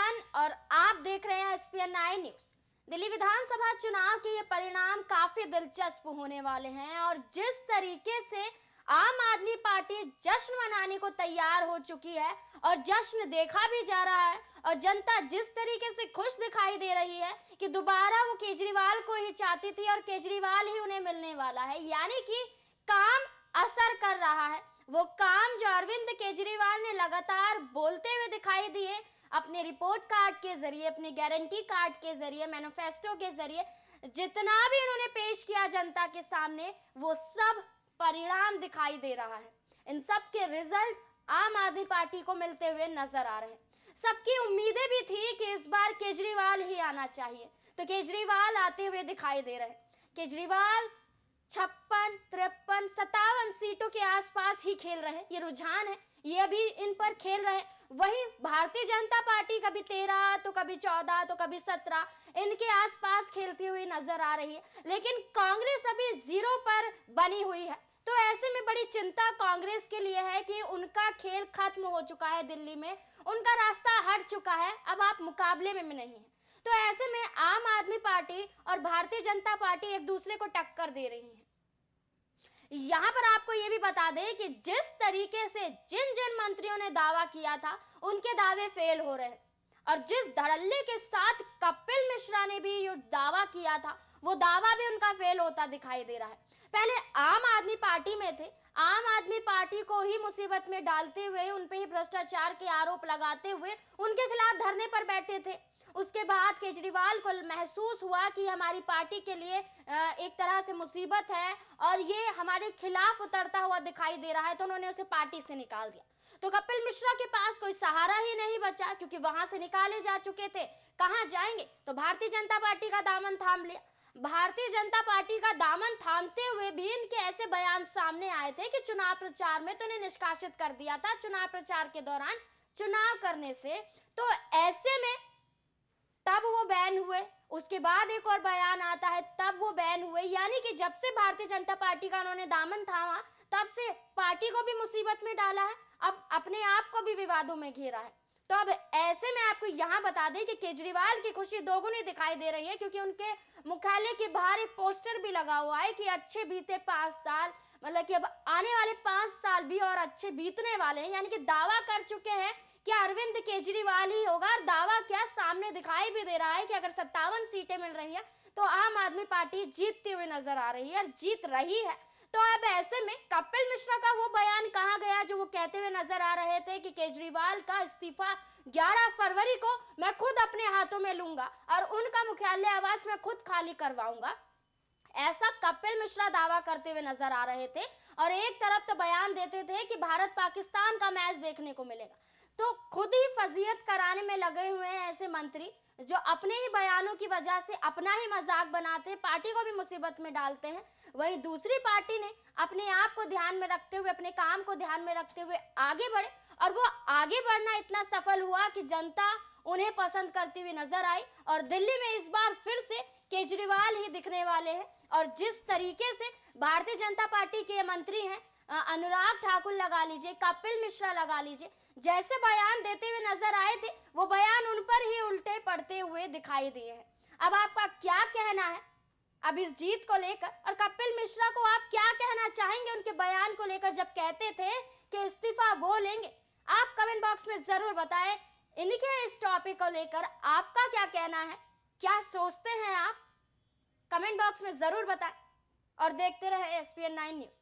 Everyone और आप देख रहे हैं एसपीएन 9 न्यूज। दिल्ली विधानसभा चुनाव के ये परिणाम काफी दिलचस्प होने वाले हैं और जिस तरीके से आम आदमी पार्टी जश्न मनाने को तैयार हो चुकी है और जश्न देखा भी जा रहा है और जनता जिस तरीके से खुश दिखाई दे रही है कि दोबारा वो केजरीवाल को ही चाहती थी और केजरीवाल ही उन्हें मिलने वाला है, यानी कि काम असर कर रहा है। वो काम जो अरविंद केजरीवाल ने लगातार बोलते हुए दिखाई दिए अपने रिपोर्ट कार्ड के जरिए, अपने गारंटी कार्ड के जरिए, मैनिफेस्टो के जरिए, जितना भी उन्होंने पेश किया जनता के सामने, वो सब परिणाम दिखाई दे रहा है। इन सब के रिजल्ट आम आदमी पार्टी को मिलते हुए नजर आ रहे हैं। सबकी उम्मीदें भी थी कि इस बार केजरीवाल ही आना चाहिए, तो केजरीवाल आते हुए दिखाई दे रहे हैं। केजरीवाल 56, 53, 57 सीटों के आसपास ही खेल रहे हैं। ये रुझान है, ये अभी इन पर खेल रहे हैं। वही भारतीय जनता पार्टी कभी 13 तो कभी 14 तो कभी 17 इनके आसपास खेलती हुई नजर आ रही है, लेकिन कांग्रेस अभी 0 पर बनी हुई है। तो ऐसे में बड़ी चिंता कांग्रेस के लिए है कि उनका खेल खत्म हो चुका है, दिल्ली में उनका रास्ता हट चुका है, अब आप मुकाबले में नहीं है। तो ऐसे में आम आदमी पार्टी और भारतीय जनता पार्टी एक दूसरे को टक्कर दे रही है। यहां पर आपको यह भी बता दें कि जिस तरीके से जिन जिन मंत्रियों ने दावा किया था उनके दावे फेल हो रहे हैं और जिस धड़ल्ले के साथ कपिल मिश्रा ने भी ये दावा किया था वो दावा भी उनका फेल होता दिखाई दे रहा है। पहले आम आदमी पार्टी में थे, आम आदमी पार्टी को ही मुसीबत में डालते हुए, उन पे ही भ्रष्टाचार के आरोप लगाते हुए उनके खिलाफ धरने पर बैठे थे। उसके बाद केजरीवाल को महसूस हुआ कि हमारी पार्टी के लिए एक तरह से मुसीबत है और ये हमारे खिलाफ उतरता हुआ दिखाई दे रहा है, तो उन्होंने उसे पार्टी से निकाल दिया। तो कपिल मिश्रा के पास कोई सहारा ही नहीं बचा, क्योंकि वहां से निकाले जा चुके थे। कहां जाएंगे? तो भारतीय जनता पार्टी का दामन थाम लिया। भारतीय जनता पार्टी का दामन थामते हुए भी इनके ऐसे बयान सामने आए थे कि चुनाव प्रचार में तो इन्हें निष्कासित कर दिया था, चुनाव प्रचार के दौरान चुनाव करने से। तो ऐसे में तब वो बैन हुए, उसके बाद एक और बयान आता है, तब वो बैन हुए। यानी कि जब से भारतीय जनता पार्टी का उन्होंने दामन थामा तब से पार्टी को भी मुसीबत में डाला है, अब अपने आप को भी विवादों में घेरा है। तो अब ऐसे में आपको यहां बता दें कि केजरीवाल की खुशी दोगुनी दिखाई दे रही है, क्योंकि उनके मुख्यालय के बाहर एक पोस्टर भी लगा हुआ है कि अच्छे बीते 5 साल, मतलब कि अब आने वाले 5 साल भी और अच्छे बीतने वाले हैं। यानी कि दावा कर चुके हैं कि अरविंद केजरीवाल ही होगा और दावा क्या सामने दिखाई भी दे रहा है कि अगर 57 सीटें मिल रही है तो आम आदमी पार्टी जीतती हुई नजर आ रही है और जीत रही है। तो अब ऐसे में कपिल मिश्रा का वो बयान कहां गया जो वो कहते हुए नजर आ रहे थे कि केजरीवाल का इस्तीफा 11 फरवरी को मैं खुद अपने हाथों में लूंगा और उनका मुख्यालय आवास में खुद खाली करवाऊंगा। ऐसा कपिल मिश्रा दावा करते हुए नजर आ रहे थे और एक तरफ तो बयान देते थे कि भारत पाकिस्तान का मैच देखने को मिलेगा। तो खुद ही फजीहत कराने में लगे हुए हैं ऐसे मंत्री जो अपने ही बयानों की वजह से अपना ही मजाक बनाते हैं, पार्टी को भी मुसीबत में डालते हैं। वहीं दूसरी पार्टी ने अपने आप को ध्यान में रखते हुए, अपने काम को ध्यान में रखते हुए आगे बढ़े और वो आगे बढ़ना इतना सफल हुआ कि जनता उन्हें पसंद करती हुई नजर आई और दिल्ली में इस बार फिर से केजरीवाल ही दिखने वाले हैं। और जिस तरीके से भारतीय जनता पार्टी के मंत्री हैं, अनुराग ठाकुर लगा लीजिए, कपिल मिश्रा लगा लीजिए, जैसे बयान देते हुए नजर आए थे वो बयान उन पर ही उल्टे पड़ते हुए दिखाई दिए हैं। अब आपका क्या कहना है अब इस जीत को लेकर, और कपिल मिश्रा को आप क्या कहना चाहेंगे उनके बयान को लेकर जब कहते थे कि इस्तीफा वो लेंगे? आप कमेंट बॉक्स में जरूर बताएं इनके इस टॉपिक को लेकर आपका क्या कहना है, क्या सोचते हैं आप? कमेंट बॉक्स में जरूर बताएं और देखते रहे एसपीएन 9 न्यूज।